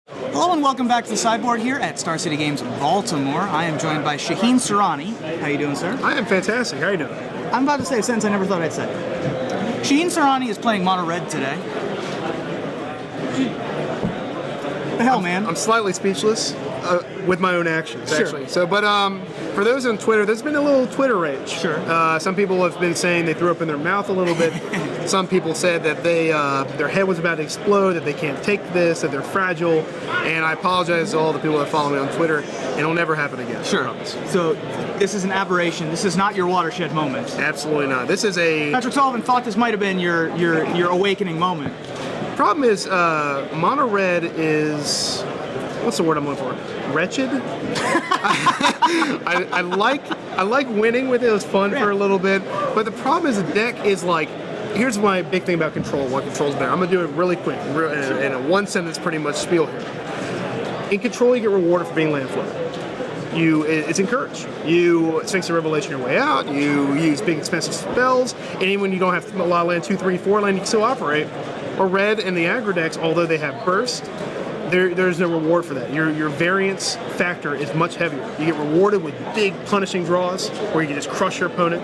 Hello and welcome back to the sideboard here at Star City Games Baltimore. I am joined by Shaheen Soorani. How you doing, sir? I am fantastic. How are you doing? I'm about to say a sentence I never thought I'd say. Shaheen Soorani is playing Mono Red today. The hell, man? I'm slightly speechless with my own actions, Sure. actually. So, but for those on Twitter, there's been a little Twitter rage. Sure. Some people have been saying they threw up in their mouth a little bit. Some people said that they their head was about to explode, that they can't take this, that they're fragile. And I apologize to all the people that follow me on Twitter. It'll never happen again. Sure. So this is an aberration. This is not your watershed moment. Absolutely not. This is a Patrick Sullivan thought this might have been your awakening moment. problem. Is Mono Red is, what's the word I'm looking for? Wretched. I like winning with it. It was fun for a little bit, but the problem is the deck is like. Here's my big thing about control. What control's better? I'm gonna do it really quick, in a one sentence, pretty much spiel here. In control, you get rewarded for being land flooded. It's encouraged. You Sphinx of Revelation your way out. You use big expensive spells, and even when you don't have a lot of land, 2, 3, 4 land, you can still operate. Or red and the aggro decks, although they have burst, there's no reward for that. Your variance factor is much heavier. You get rewarded with big punishing draws, where you can just crush your opponent.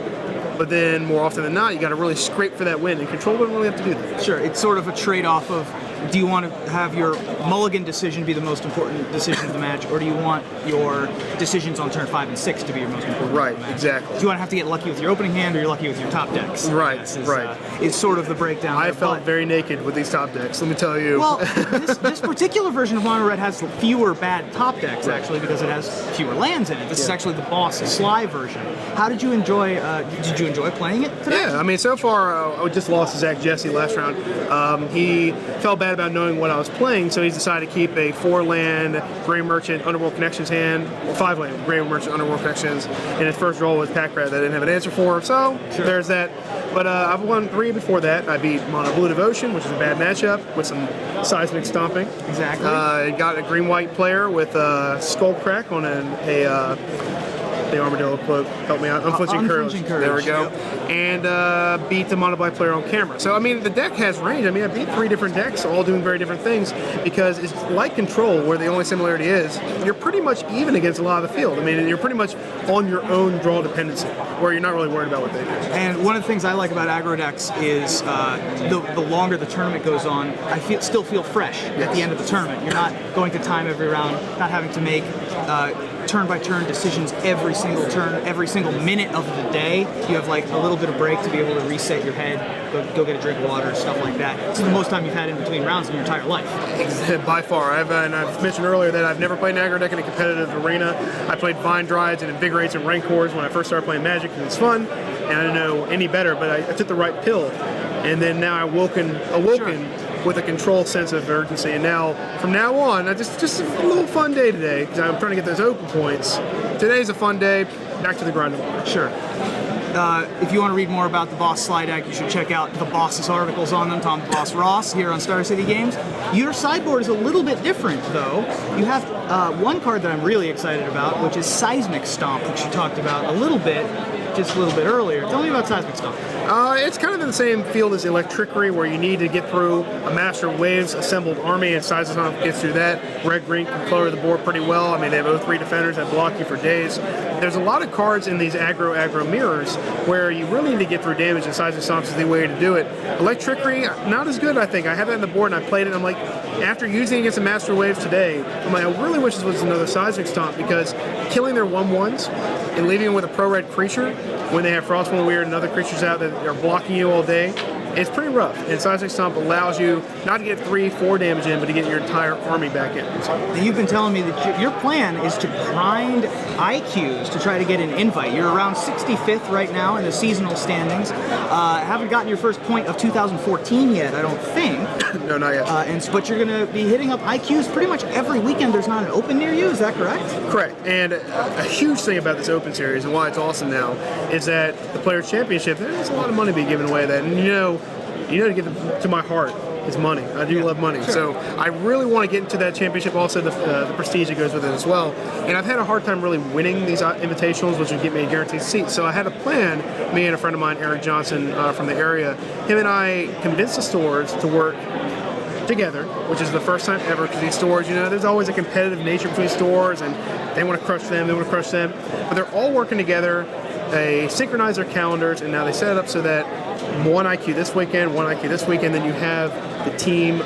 But then, more often than not, you got to really scrape for that win, and control doesn't really have to do that. Sure, it's sort of a trade-off of, do you want to have your mulligan decision be the most important decision of the match, or do you want your decisions on turn 5 and 6 to be your most important? Right, of the match? exactly. Do you want to have to get lucky with your opening hand, or you're lucky with your top decks? Right, right. It's sort of the breakdown. I there, felt but, very naked with these top decks, let me tell you. Well, this particular version of Mono Red has fewer bad top decks, actually, because it has fewer lands in it. This is actually the boss Sly version. How did you enjoy, did you enjoy playing it today? Yeah, I mean, so far, I just lost to Zach Jesse last round. He felt bad about knowing what I was playing, so he's decided to keep a 4-land Grey Merchant Underworld Connections hand, or 5-land Grey Merchant Underworld Connections, and his first roll was Pack Rat that I didn't have an answer for, so there's that. But I've won 3 before that. I beat Mono Blue Devotion, which is a bad matchup, with some seismic stomping. Exactly. Got a green-white player with Skull Crack on the Armadillo Cloak. Help me out. Unflinching Courage. There we go. Yep. And beat the Mono Black player on camera. So, I mean, the deck has range. I mean, I beat 3 different decks, all doing very different things, because it's like Control, where the only similarity is you're pretty much even against a lot of the field. I mean, you're pretty much on your own draw dependency, where you're not really worried about what they do. And one of the things I like about aggro decks is the longer the tournament goes on, I still feel fresh at the end of the tournament. You're not going to time every round, not having to make turn-by-turn decisions every single turn, every single minute of the day. You have like a little bit of break to be able to reset your head, go get a drink of water, stuff like that. It's the most time you've had in between rounds in your entire life. By far. I've mentioned earlier that I've never played an aggro deck in a competitive arena. I played Vine Drides and Invigorates and Rancors when I first started playing Magic, and it's fun, and I didn't know any better, but I took the right pill, and then now I awoken with a control sense of urgency, and now, from now on, just a little fun day today, because I'm trying to get those open points. Today's a fun day, back to the grind tomorrow. Sure. If you want to read more about the Boss Slide deck, you should check out the Boss's articles on them, Tom the Boss Ross, here on Star City Games. Your sideboard is a little bit different, though. You have one card that I'm really excited about, which is Seismic Stomp, which you talked about a little bit earlier. Tell me about Seismic Stomp. It's kind of in the same field as Electrickery, where you need to get through a Master of Waves assembled army, and Seismic Stomp gets through that. Red-green can color the board pretty well. I mean, they have 0-3 defenders that block you for days. There's a lot of cards in these aggro mirrors where you really need to get through damage, and Seismic Stomp is the way to do it. Electrickery, not as good, I think. I have that on the board, and I played it, and I'm like, after using it against the Master of Waves today, I'm like, I really wish this was another Seismic Stomp, because killing their 1/1s and leaving them with a pro-red creature when they have Frostmourne Weird and other creatures out that are blocking you all day, it's pretty rough. And Seismic Stomp allows you not to get 3-4 damage in, but to get your entire army back in. Now, you've been telling me that your plan is to grind IQs to try to get an invite. You're around 65th right now in the seasonal standings. Haven't gotten your first point of 2014 yet, I don't think. No, not yet. But you're going to be hitting up IQs pretty much every weekend. There's not an open near you, is that correct? Correct. And a huge thing about this Open Series, and why it's awesome now, is that the Players' Championship, there's a lot of money being given away that. And you know to get to my heart is money. I do love money. Sure. So I really want to get into that championship, also the prestige that goes with it as well. And I've had a hard time really winning these invitationals, which would get me a guaranteed seat. So I had a plan, me and a friend of mine, Eric Johnson from the area, him and I convinced the stores to work together, which is the first time ever, because these stores, you know, there's always a competitive nature between stores, and they want to crush them, they want to crush them, but they're all working together. They synchronize their calendars, and now they set it up so that one IQ this weekend, one IQ this weekend, then you have the team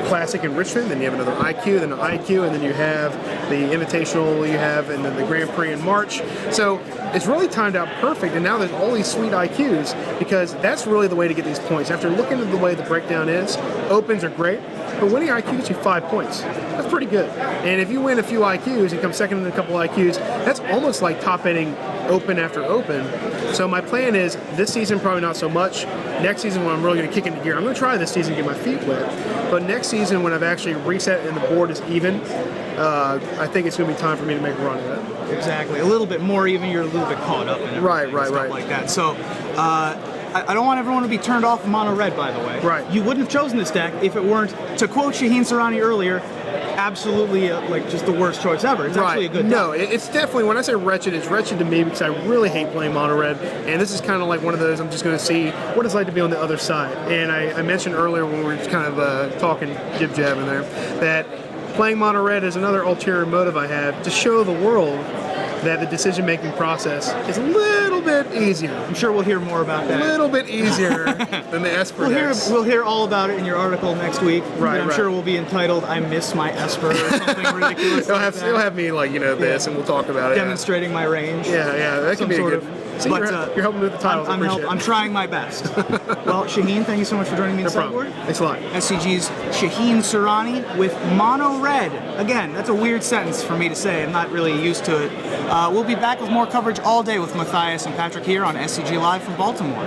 Classic in Richmond, then you have another IQ, then an IQ, and then you have the Invitational you have, and then the Grand Prix in March. So it's really timed out perfect, and now there's all these sweet IQs, because that's really the way to get these points. After looking at the way the breakdown is, opens are great, but winning IQ gets you 5 points. That's pretty good. And if you win a few IQs and come second in a couple IQs, that's almost like top-ending open after open. So my plan is, this season probably not so much. Next season when I'm really going to kick into gear, I'm going to try this season to get my feet wet. But next season when I've actually reset and the board is even, I think it's going to be time for me to make a run at it. Exactly. A little bit more even, you're a little bit caught up in it. Right. Like that. So, I don't want everyone to be turned off of mono red, by the way. Right. You wouldn't have chosen this deck if it weren't, to quote Shaheen Soorani earlier, absolutely like just the worst choice ever. It's actually a good deck. No, it's definitely, when I say wretched, it's wretched to me because I really hate playing mono red, and this is kind of like one of those, I'm just going to see what it's like to be on the other side. And I mentioned earlier when we were just kind of talking jib-jab in there, that playing mono red is another ulterior motive I have to show the world that the decision-making process is a little bit easier. I'm sure we'll hear more about that. A little bit easier than the Esper decks. We'll hear all about it in your article next week. Right, I'm sure we'll be entitled, I miss my Esper, or something ridiculous They'll have me like, you know, this, and we'll talk about it. Demonstrating my range. Yeah, that could be a good... See, but, you're helping me with the titles. I'm trying my best. Well, Shaheen, thank you so much for joining me in No the sideboard. problem. Thanks a lot. SCG's Shaheen Soorani with mono red. Again, that's a weird sentence for me to say. I'm not really used to it. We'll be back with more coverage all day with Matthias and Patrick here on SCG Live from Baltimore.